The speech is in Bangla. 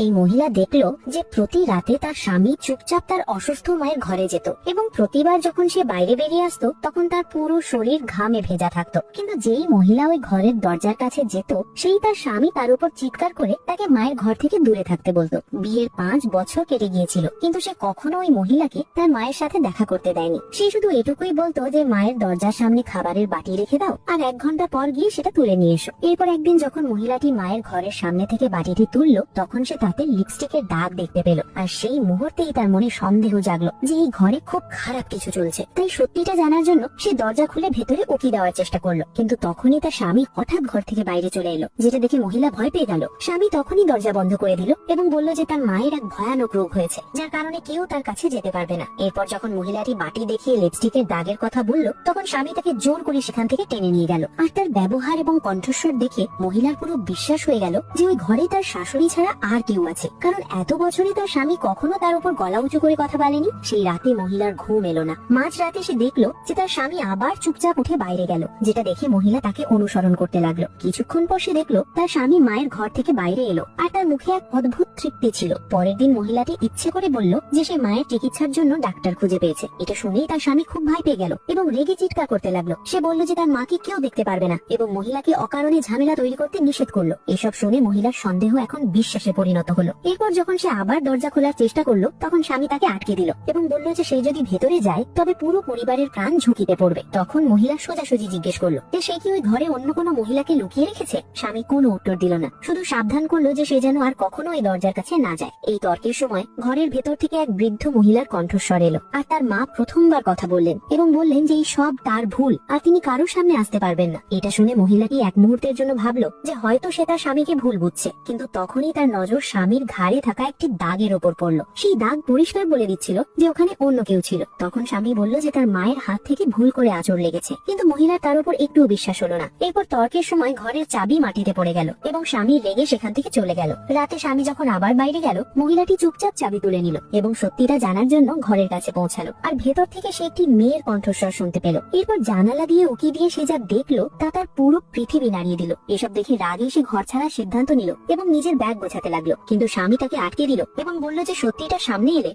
এই মহিলা দেখলো যে প্রতি রাতে তার স্বামী চুপচাপ তার অসুস্থ মায়ের ঘরে যেত এবং প্রতিবার যখন সে বাইরে বেরিয়ে আসতো তখন তার পুরো শরীর ঘামে ভেজা থাকতো। কিন্তু যেই মহিলা ওই ঘরের দরজার কাছে যেত সেই তার স্বামী তার উপর চিৎকার করে তাকে মায়ের ঘর থেকে দূরে থাকতে বলতো। বিয়ের 5 বছর কেটে গিয়েছিল কিন্তু সে কখনো ওই মহিলাকে তার মায়ের সাথে দেখা করতে দেয়নি। সে শুধু এটুকুই বলতো যে মায়ের দরজার সামনে খাবারের বাটি রেখে দাও আর 1 ঘন্টা পর গিয়ে সেটা তুলে নিয়ে এসো। এরপর একদিন যখন মহিলাটি মায়ের ঘরের সামনে থেকে বাটিটি তুললো তখন সে তাতে লিপস্টিকের দাগ দেখতে পেল আর সেই মুহূর্তেই তার মনে সন্দেহ জাগলো যে এই ঘরে খুব খারাপ কিছু চলছে। তাই সত্যিটা জানার জন্য সে দরজা খুলে ভেতরে উকি দেওয়ার চেষ্টা করলো, কিন্তু তখনই তার স্বামী হঠাৎ ঘর থেকে বাইরে চলে এলো, যেটা দেখে মহিলা ভয় পেয়ে গেল। স্বামী তখনই দরজা বন্ধ করে দিল এবং বলল যে তার মায়ের এক ভয়ানক রোগ হয়েছে যার কারণে কেউ তার কাছে যেতে পারবে না। এরপর যখন মহিলাটি বাটি দেখিয়ে লিপস্টিকের দাগের কথা বলল তখন স্বামী তাকে জোর করে সেখান থেকে টেনে নিয়ে গেল। আর তার ব্যবহার এবং কণ্ঠস্বর দেখে মহিলার পুরো বিশ্বাস হয়ে গেল যে ওই ঘরে তার শাশুড়ি ছাড়া আর কেউ আছে, কারণ এত বছরে তার স্বামী কখনো তার উপর গলা উঁচু করে কথা বলেনি। সেই রাতে মহিলার ঘুম এলো না। মাঝ রাতে সে দেখলো যে তার স্বামী আবার চুপচাপ উঠে বাইরে গেল, যেটা দেখে মহিলা তাকে অনুসরণ করতে লাগলো। কিছুক্ষণ পর সে দেখলো তার স্বামী মায়ের ঘর থেকে বাইরে এলো আর তার মুখে এক অদ্ভুত তৃপ্তি ছিল। পরের দিন মহিলাটি ইচ্ছে করে বলল যে সে মায়ের চিকিৎসার জন্য ডাক্তার খুঁজে পেয়েছে। এটা শুনেই তার স্বামী খুব ভয় পেয়ে গেল এবং রেগে চিৎকার করতে লাগলো। সে বলল যে তার মাকে কেউ দেখতে পারবে না এবং মহিলাকে অকারণে ঝামেলা তৈরি করতে নিষেধ করলো। এসব শুনে মহিলার সন্দেহ এখন বিশ্বাসে পরিণত হলো। এরপর যখন সে আবার দরজা খোলার চেষ্টা করলো তখন স্বামী তাকে আটকে দিল এবং বলল যে সে যদি ভেতরে যায় তবে পুরো পরিবারের প্রাণ ঝুঁকিতে পড়বে। তখন মহিলা সোজাসুজি জিজ্ঞেস করলো যে সে কি ওই ঘরে অন্য কোনো মহিলাকে লুকিয়ে রেখেছে। স্বামী কোনো উত্তর দিল না, শুধু সাবধান করলো যে সে যেন আর কখনো ওই দরজার কাছে না যায়। এই তর্কের সময় ঘরের ভেতর থেকে এক বৃদ্ধ মহিলার কণ্ঠস্বর এলো আর তার মা প্রথমবার কথা বললেন এবং বললেন যে এই সব তার ভুল আর তিনি কারোর সামনে আসতে পারবেন না। এটা শুনে মহিলাটি এক মুহূর্তের জন্য ভাবলো যে হয়তো সে তার স্বামীকে ভুল বুঝছে, কিন্তু তখনই তার নজর স্বামীর ঘাড়ে থাকা একটি দাগের ওপর পড়লো। সেই দাগ পরিষ্কার বলে দিচ্ছিল যে ওখানে অন্য কেউ ছিল। তখন স্বামী বলল যে তার মায়ের হাত থেকে ভুল করে আঁচড় লেগেছে, কিন্তু মহিলার তার উপর একটুও বিশ্বাস হলো না। এরপর তর্কের সময় ঘরের চাবি মাটিতে পড়ে গেল এবং স্বামী রেগে সেখান থেকে চলে গেল। রাতে স্বামী যখন আবার বাইরে গেল মহিলাটি চুপচাপ চাবি তুলে নিল এবং সত্যিটা জানার জন্য ঘরের কাছে পৌঁছালো আর ভেতর থেকে সে একটি মেয়ের কণ্ঠস্বর শুনতে পেল। এরপর জানালা দিয়ে উকি দিয়ে সে যা দেখলো তা তার পুরো পৃথিবী নাড়িয়ে দিল। এসব দেখে রাগে সে ঘর ছাড়ার সিদ্ধান্ত নিল এবং নিজের ব্যাগ গোছাতে লাগলো, কিন্তু স্বামী তাকে আটকে দিল এবং বলল যে সত্যিটা সামনে এলে